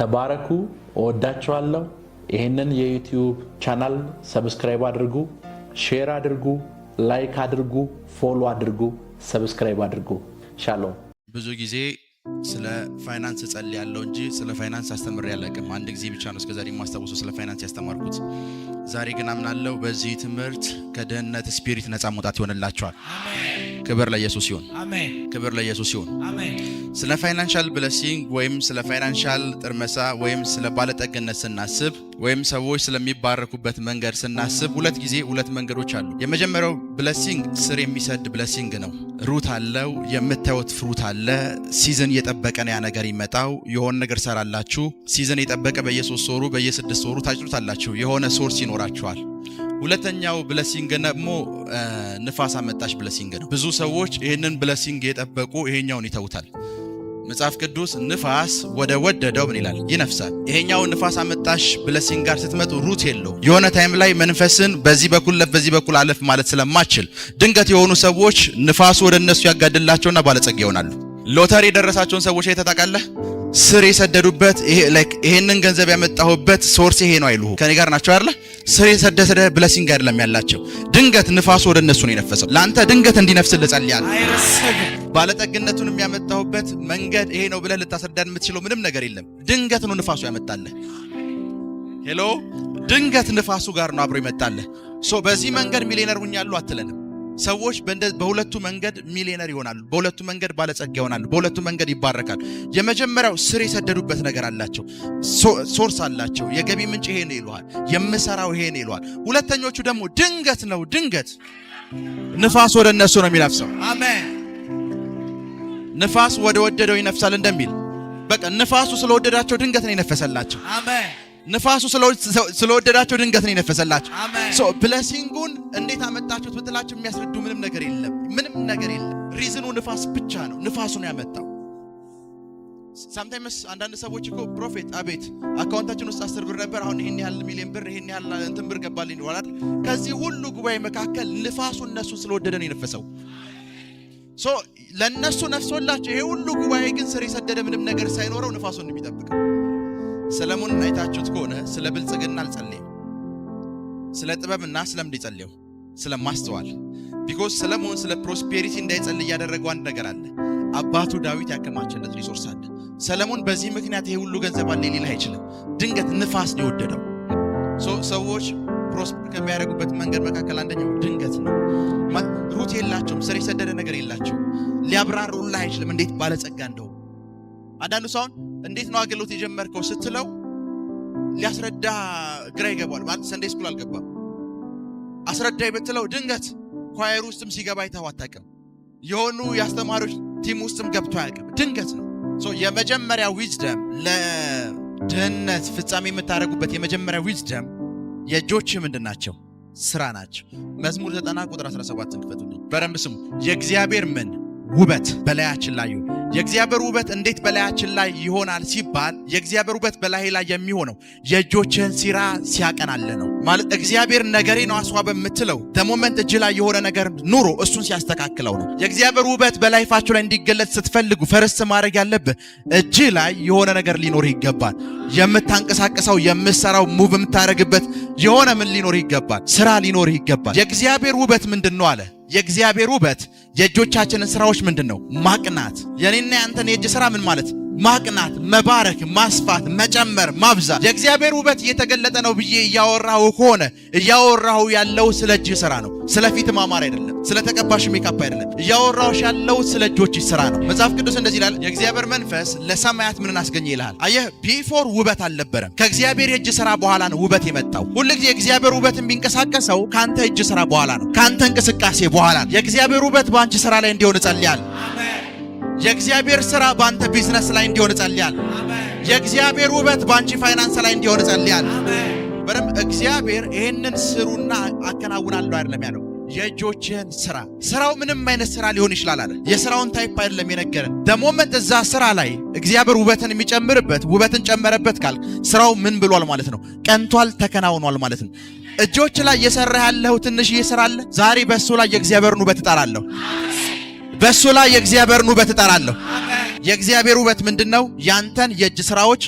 ተባረኩ። እወዳችኋለሁ። ይሄንን የዩቲዩብ ቻናል ሰብስክራይብ አድርጉ፣ ሼር አድርጉ፣ ላይክ አድርጉ፣ ፎሎ አድርጉ፣ ሰብስክራይብ አድርጉ። ሻሎም። ብዙ ጊዜ ስለ ፋይናንስ ጸልያለሁ እንጂ ስለ ፋይናንስ አስተምሬ አላውቅም። አንድ ጊዜ ብቻ ነው እስከዛሬ የማስታውሰው ስለ ፋይናንስ ያስተማርኩት። ዛሬ ግን አምናለሁ በዚህ ትምህርት ከድህነት ስፒሪት ነፃ መውጣት ይሆንላችኋል። አሜን። ክብር ለኢየሱስ ይሁን። አሜን። ክብር ለኢየሱስ ይሁን። አሜን። ስለ ፋይናንሻል ብሌሲንግ ወይም ስለ ፋይናንሻል ጥርመሳ ወይም ስለ ባለጠግነት ስናስብ ወይም ሰዎች ስለሚባረኩበት መንገድ ስናስብ ሁለት መንገዶች አሉ። የመጀመሪያው ብሌሲንግ ስር የሚሰድ ብሌሲንግ ነው። ሩት አለው፣ የምታዩት ፍሩት አለ። ሲዝን የጠበቀ ነው ያ ነገር ይመጣው። የሆነ ነገር ሰራላችሁ፣ ሲዝን የጠበቀ በየ3 ወሩ በየ6 ወሩ ታጭዱታላችሁ። የሆነ ሶርስ ይኖራችኋል። ሁለተኛው ብሌሲንግ ደግሞ ንፋስ አመጣሽ ብሌሲንግ ነው። ብዙ ሰዎች ይሄንን ብሌሲንግ የጠበቁ ይሄኛውን ይተውታል። መጽሐፍ ቅዱስ ንፋስ ወደ ወደደው ምን ይላል? ይነፍሳል። ይሄኛው ንፋስ አመጣሽ ብሌሲንግ ጋር ስትመጡ ሩት የለው። የሆነ ታይም ላይ መንፈስን በዚህ በኩል አለፍ ማለት ስለማችል ድንገት የሆኑ ሰዎች ንፋሱ ወደ እነሱ ያጋድላቸውና ባለጸጋ ይሆናሉ። ሎተሪ የደረሳቸውን ሰዎች አይተጣቃለህ? ስር የሰደዱበት ይሄንን ገንዘብ ያመጣሁበት ሶርስ ይሄ ነው አይሉሁ። ከኔ ጋር ናቸው አይደል? ስር የሰደደ ብሌሲንግ አይደለም ያላቸው። ድንገት ንፋሱ ወደ እነሱ ነው የነፈሰው። ላንተ ድንገት እንዲነፍስልህ ጸልያለሁ። ባለጠግነቱን የሚያመጣሁበት መንገድ ይሄ ነው ብለህ ልታስረዳን የምትችለው ምንም ነገር የለም። ድንገት ነው ንፋሱ ያመጣልህ። ሄሎ፣ ድንገት ንፋሱ ጋር ነው አብሮ ይመጣልህ። በዚህ መንገድ ሚሊዮነር ሁኛለሁ አትለንም። ሰዎች በሁለቱ መንገድ ሚሊዮነር ይሆናሉ፣ በሁለቱ መንገድ ባለጸጋ ይሆናሉ፣ በሁለቱ መንገድ ይባረካሉ። የመጀመሪያው ስር የሰደዱበት ነገር አላቸው፣ ሶርስ አላቸው። የገቢ ምንጭ ይሄ ነው ይሏል፣ የምሰራው ይሄ ነው ይሏል። ሁለተኞቹ ደግሞ ድንገት ነው፣ ድንገት ንፋስ ወደ እነሱ ነው የሚነፍሰው። አሜን። ንፋስ ወደ ወደደው ይነፍሳል እንደሚል በቃ ንፋሱ ስለወደዳቸው ድንገት ነው የነፈሰላቸው። አሜን። ንፋሱ ስለወደዳቸው ድንገት ነው የነፈሰላቸው። ብሌሲንጉን እንዴት አመጣችሁት ብትላችሁ የሚያስረዱ ምንም ነገር የለም። ሪዝኑ ንፋስ ብቻ ነው። ንፋሱ ነው ያመጣው። ሳምታይምስ አንዳንድ ሰዎች እኮ ፕሮፌት አቤት አካውንታችን ውስጥ 10 ብር ነበር፣ አሁን ይሄን ያህል ሚሊዮን ብር ይሄን ያህል እንትን ብር ገባልኝ ይላል። ከዚህ ሁሉ ጉባኤ መካከል ንፋሱ እነሱን ስለወደደ ነው የነፈሰው። ለነሱ ነፍሶላቸው ይሄ ሁሉ ጉባኤ ግን ስር የሰደደ ምንም ነገር ሳይኖረው ንፋሱን ነው የሚጠብቀው። ሰለሞንን አይታችሁት ከሆነ ስለ ብልጽግና አልጸለየም። ስለ ጥበብና ስለምን ይጸልየው? ስለ ማስተዋል። ቢኮዝ ሰለሞን ስለ ፕሮስፔሪቲ እንዳይጸልይ ያደረገው አንድ ነገር አለ። አባቱ ዳዊት ያከማቸለት ሪሶርስ አለ። ሰለሞን በዚህ ምክንያት ይሄ ሁሉ ገንዘብ አለ ሊል አይችልም። ድንገት ንፋስ ነው የወደደው። ሰዎች ፕሮስፐር ከሚያደርጉበት መንገድ መካከል አንደኛው ድንገት ነው። ሩት የላቸውም፣ ስር የሰደደ ነገር የላቸውም። ሊያብራሩልህ አይችልም እንዴት ባለጸጋ እንደው። አንዳንዱ ሰው እንዴት ነው አገልግሎት የጀመርከው ስትለው ሊያስረዳ ግራ ይገባል። ማለት ሰንዴይ ስኩል አልገባም አስረዳይ ብትለው ድንገት ኳየር ውስጥም ሲገባ አይተኸው አታውቅም። የሆኑ የአስተማሪዎች ቲም ውስጥም ገብቶ አያውቅም። ድንገት ነው። የመጀመሪያ ዊዝደም ለድህነት ፍጻሜ የምታደርጉበት የመጀመሪያ ዊዝደም የእጆች ምንድን ናቸው? ስራ ናቸው። መዝሙር 90 ቁጥር 17 እንክፈቱልኝ በደንብ ስሙ። የእግዚአብሔር ምን ውበት በላያችን ላይ ይሁን። የእግዚአብሔር ውበት እንዴት በላያችን ላይ ይሆናል ሲባል የእግዚአብሔር ውበት በላይ ላይ የሚሆነው የእጆችህን ስራ ሲያቀናል ነው። ማለት እግዚአብሔር ነገሬ ነው አስዋበ የምትለው ደሞመንት እጅ ላይ የሆነ ነገር ኑሮ እሱን ሲያስተካክለው ነው። የእግዚአብሔር ውበት በላይፋችሁ ላይ እንዲገለጥ ስትፈልጉ ፈርስት ማድረግ ያለብህ እጅ ላይ የሆነ ነገር ሊኖር ይገባል። የምታንቀሳቀሰው የምትሰራው ሙቭ የምታደርግበት የሆነ ምን ሊኖር ይገባል? ስራ ሊኖር ይገባል። የእግዚአብሔር ውበት ምንድነው አለ? የእግዚአብሔር ውበት የእጆቻችንን ስራዎች ምንድነው? ማቅናት። የኔና ያንተን የእጅ ስራ ምን ማለት? ማቅናት፣ መባረክ፣ ማስፋት፣ መጨመር፣ ማብዛት። የእግዚአብሔር ውበት እየተገለጠ ነው ብዬ እያወራሁ ከሆነ እያወራሁ ያለው ስለ እጅ ስራ ነው። ስለ ፊት ማማር አይደለም፣ ስለ ተቀባሽ ሜካፕ አይደለም። እያወራሁ ያለው ስለ እጆች ስራ ነው። መጽሐፍ ቅዱስ እንደዚህ ይላል፣ የእግዚአብሔር መንፈስ ለሰማያት ምንን አስገኘ ይላል። አየህ፣ ቢፎር ውበት አልነበረም። ከእግዚአብሔር የእጅ ስራ በኋላ ነው ውበት የመጣው። ሁልጊዜ የእግዚአብሔር ውበት የሚንቀሳቀሰው ካንተ እጅ ስራ በኋላ ነው፣ ካንተ እንቅስቃሴ በኋላ ነው። የእግዚአብሔር ውበት በአንቺ ስራ ላይ እንዲሆን እጸልያለሁ። አሜን። የእግዚአብሔር ስራ ባንተ ቢዝነስ ላይ እንዲሆን እጸልያለሁ። አሜን። የእግዚአብሔር ውበት ባንቺ ፋይናንስ ላይ እንዲሆን እጸልያለሁ። አሜን። በደምብ እግዚአብሔር ይሄንን ስሩና አከናውናለሁ አይደለም ያለው፣ የእጆችህን ስራ። ስራው ምንም አይነት ስራ ሊሆን ይችላል አለ። የስራውን ታይፕ አይደለም የነገረን። ደሞመንት እዛ ስራ ላይ እግዚአብሔር ውበትን የሚጨምርበት ውበትን ጨመረበት ካል ስራው ምን ብሏል ማለት ነው? ቀንቷል፣ ተከናውኗል ማለት ነው። እጆች ላይ እየሰራ ያለው ትንሽ እየሰራለ ዛሬ በሱ ላይ የእግዚአብሔርን ውበት እጠራለሁ። በሱ ላይ የእግዚአብሔርን ውበት እጠራለሁ። የእግዚአብሔር ውበት ምንድነው? ያንተን የእጅ ስራዎች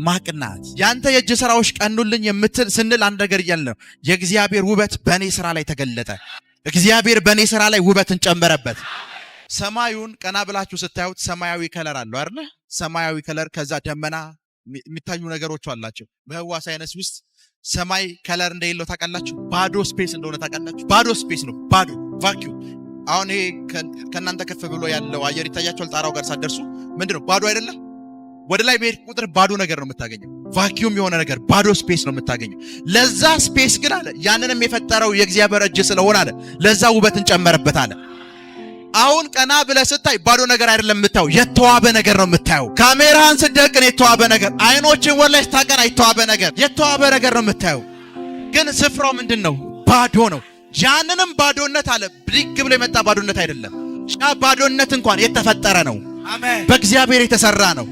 ማቅናት። ያንተ የእጅ ስራዎች ቀኑልኝ የምትል ስንል አንድ ነገር እያልን ነው። የእግዚአብሔር ውበት በእኔ ስራ ላይ ተገለጠ። እግዚአብሔር በእኔ ስራ ላይ ውበትን ጨመረበት። ሰማዩን ቀና ብላችሁ ስታዩት ሰማያዊ ከለር አለው አይደል? ሰማያዊ ከለር ከዛ ደመና የሚታዩ ነገሮች አላቸው። በህዋ ሳይንስ ውስጥ ሰማይ ከለር እንደሌለው ታውቃላችሁ? ባዶ ስፔስ እንደሆነ ታውቃላችሁ? ባዶ ስፔስ ነው፣ ባዶ ቫኪዩም። አሁን ይሄ ከእናንተ ከፍ ብሎ ያለው አየር ይታያችኋል። ጣራው ጋር ሳትደርሱ ምንድነው? ባዶ አይደለም? ወደ ላይ በሄድ ቁጥር ባዶ ነገር ነው የምታገኘው። ቫኪዩም የሆነ ነገር ባዶ ስፔስ ነው የምታገኘው። ለዛ ስፔስ ግን አለ ያንንም የፈጠረው የእግዚአብሔር እጅ ስለሆነ አለ ለዛ ውበትን ጨመረበት አለ። አሁን ቀና ብለህ ስታይ ባዶ ነገር አይደለም የምታየው፣ የተዋበ ነገር ነው የምታየው። ካሜራህን ስትደቅን የተዋበ ነገር፣ አይኖችን ወላሂ ስታቀና የተዋበ ነገር፣ የተዋበ ነገር ነው የምታየው። ግን ስፍራው ምንድነው? ባዶ ነው። ያንንም ባዶነት አለ ብድግ ብሎ የመጣ ባዶነት አይደለም። ያ ባዶነት እንኳን የተፈጠረ ነው፣ በእግዚአብሔር የተሰራ ነው።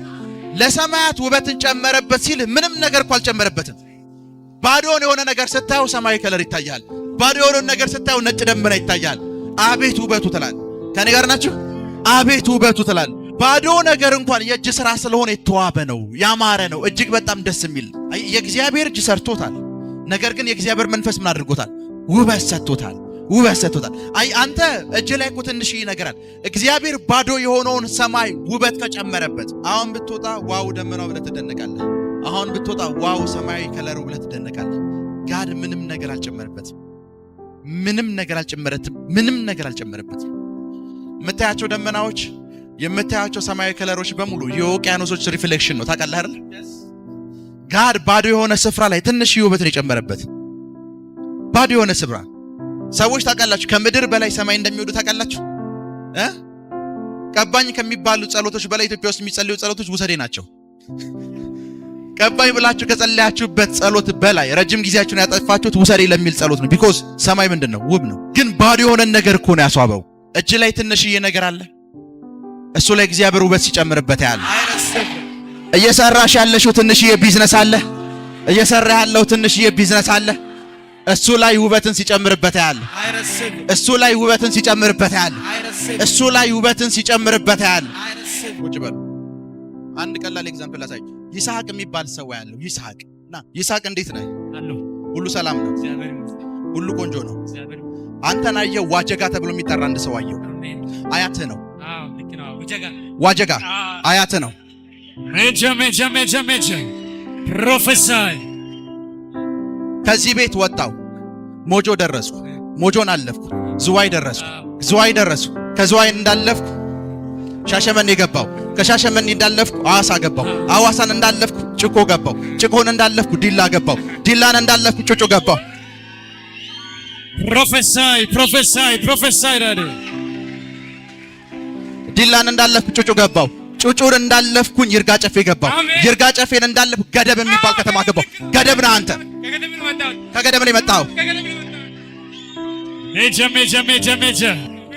ለሰማያት ውበትን ጨመረበት ሲል ምንም ነገር እንኳን አልጨመረበትም። ባዶን የሆነ ነገር ስታየው ሰማያዊ ከለር ይታያል። ባዶ የሆነ ነገር ስታየው ነጭ ደመና ይታያል። አቤት ውበቱ ትላለህ። ከኔ ጋር ናችሁ? አቤት ውበቱ ትላለህ። ባዶ ነገር እንኳን የእጅ ስራ ስለሆነ የተዋበ ነው፣ ያማረ ነው፣ እጅግ በጣም ደስ የሚል የእግዚአብሔር እጅ ሰርቶታል። ነገር ግን የእግዚአብሔር መንፈስ ምን አድርጎታል? ውበት ሰጥቶታል። ውበት ሰጥቶታል። አይ አንተ እጅ ላይ እኮ ትንሽዬ ነገር አለ። እግዚአብሔር ባዶ የሆነውን ሰማይ ውበት ከጨመረበት አሁን ብትወጣ ዋው ደመናው ብለህ ትደነቃለህ። አሁን ብትወጣ ዋው ሰማያዊ ከለሩ ብለህ ትደነቃለህ። ጋድ ምንም ነገር አልጨመረበትም። ምንም ነገር አልጨመረበትም። ምንም ነገር አልጨመረበትም። የምታያቸው ደመናዎች፣ የምታያቸው ሰማያዊ ከለሮች በሙሉ የውቅያኖሶች ሪፍሌክሽን ነው። ታውቃለህ አይደል? ጋድ ባዶ የሆነ ስፍራ ላይ ትንሽ ውበትን የጨመረበት ባዶ የሆነ ስፍራ። ሰዎች ታውቃላችሁ ከምድር በላይ ሰማይ እንደሚወዱ ታውቃላችሁ? ቀባኝ ከሚባሉ ጸሎቶች በላይ ኢትዮጵያ ውስጥ የሚጸልዩ ጸሎቶች ውሰዴ ናቸው። ቀባኝ ብላችሁ ከጸለያችሁበት ጸሎት በላይ ረጅም ጊዜያችሁን ያጠፋችሁት ውሰዴ ለሚል ጸሎት ነው። ቢኮዝ ሰማይ ምንድነው? ውብ ነው። ግን ባዶ የሆነ ነገር እኮ ነው ያስዋበው። እጅ ላይ ትንሽዬ ነገር አለ፣ እሱ ላይ እግዚአብሔር ውበት ሲጨምርበት ያለ። እየሰራሽ ያለሽው ትንሽዬ ቢዝነስ አለ፣ እየሰራ ያለው ትንሽዬ ቢዝነስ አለ፣ እሱ ላይ ውበትን ሲጨምርበት ያለ። እሱ ላይ ውበትን ሲጨምርበት ያለ። እሱ ላይ ውበትን ሲጨምርበት ያለ። ቁጭ በል። አንድ ቀላል ኤግዛምፕል አሳይ። ይስሐቅ የሚባል ሰው ያለው ይስሐቅ እንዴት ነህ? ሁሉ ሰላም ነው? ሁሉ ቆንጆ ነው? አንተን አየው ዋጀጋ ተብሎ የሚጠራ አንድ ሰው አየው። አያትህ ነው። ዋጀጋ አያትህ ነው። ፕሮፌሰር ከዚህ ቤት ወጣው፣ ሞጆ ደረስኩ፣ ሞጆን አለፍኩ፣ ዝዋይ ደረስኩ፣ ከዝዋይ እንዳለፍኩ ሻሸመኔ ገባው፣ ከሻሸመኔ እንዳለፍኩ አዋሳ ገባው፣ አዋሳን እንዳለፍኩ ጭቆ ገባው፣ ጭቆን እንዳለፍኩ ዲላ ገባው፣ ዲላን እንዳለፍኩ ጩጩ ገባው። ፕሮፌሰር ዲላን እንዳለፍኩ ጩጩ ገባው፣ ጩጩን እንዳለፍኩኝ ይርጋ ጨፌ ገባው፣ ይርጋ ጨፌን እንዳለፍኩ ገደብ የሚባል ከተማ ገባው። ገደብ ነህ አንተ። ከገደብ ነው የመጣው።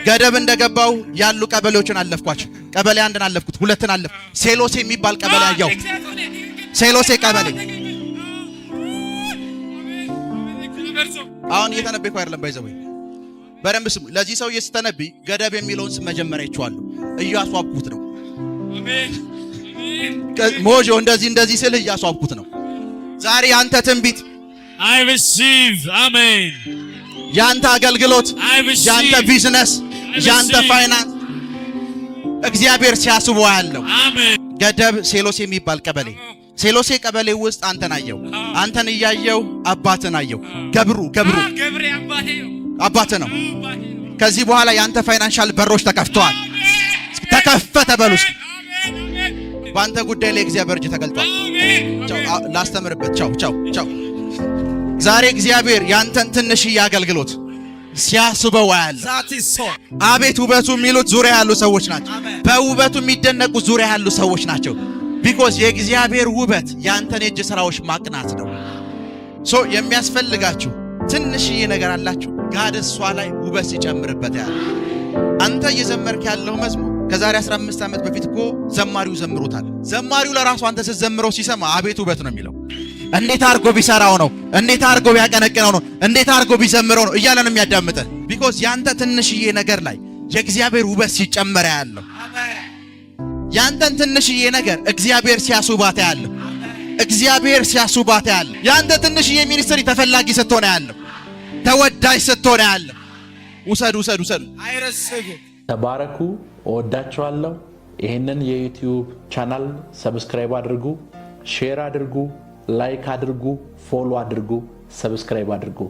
ገደብ እንደገባው ያሉ ቀበሌዎችን አለፍኳቸው። ቀበሌ አንድን አለፍኩት፣ ሁለትን አለፍኩ። ሴሎሴ የሚባል ቀበሌ አየሁ። ሴሎሴ ቀበሌ አሁን እየተነበይኩ አይደለም። ባይዘው በደንብ ስሙ። ለዚህ ሰው እየስተነብይ ገደብ የሚለውን ስም መጀመሪያ ይቻላል። እያስዋብኩት ነው። ሞጆ እንደዚህ ስል እያስዋብኩት ነው። ዛሬ ያንተ ትንቢት I receive አሜን። ያንተ አገልግሎት፣ ያንተ ቢዝነስ፣ ያንተ ፋይናንስ እግዚአብሔር ሲያስበው ያለው አሜን። ገደብ ሴሎሴ የሚባል ቀበሌ፣ ሴሎሴ ቀበሌ ውስጥ አንተን አየው። አንተን እያየው አባትን አየው። ገብሬ አባቴ ነው። ከዚህ በኋላ ያንተ ፋይናንሻል በሮች ተከፍተዋል። ተከፈተ በሉስ። በአንተ ጉዳይ ላይ እግዚአብሔር እጅ ተገልጧል። ላስተምርበት። ቻው። ዛሬ እግዚአብሔር ያንተን ትንሽዬ አገልግሎት ሲያስበው ያለ። አቤት ውበቱ የሚሉት ዙሪያ ያሉ ሰዎች ናቸው። በውበቱ የሚደነቁ ዙሪያ ያሉ ሰዎች ናቸው። ቢኮዝ የእግዚአብሔር ውበት ያንተን የእጅ ስራዎች ማቅናት ነው። የሚያስፈልጋችሁ ትንሽዬ ነገር አላችሁ። ጋድ እሷ ላይ ውበት ሲጨምርበት ያለ። አንተ እየዘመርክ ያለው መዝሙር ከዛሬ 15 ዓመት በፊት እኮ ዘማሪው ዘምሮታል። ዘማሪው ለራሱ አንተ ስትዘምረው ሲሰማ አቤት ውበት ነው የሚለው። እንዴት አድርጎ ቢሰራው ነው? እንዴት አድርጎ ቢያቀነቅነው ነው? እንዴት አድርጎ ቢዘምረው ነው እያለ ነው የሚያዳምጠህ። ቢኮዝ ያንተ ትንሽዬ ነገር ላይ የእግዚአብሔር ውበት ሲጨመር ያለው። ያንተን ትንሽዬ ነገር እግዚአብሔር ሲያስውባት ያለው። እግዚአብሔር ሲያስውባት ያለ ያንተ ትንሽዬ ሚኒስትሪ ተፈላጊ ስትሆን ያለው ተወዳጅ ስትሆን ያለው ውሰዱ አይረስግ ተባረኩ እወዳችኋለሁ ይሄንን የዩቲዩብ ቻናል ሰብስክራይብ አድርጉ ሼር አድርጉ ላይክ አድርጉ ፎሎ አድርጉ ሰብስክራይብ አድርጉ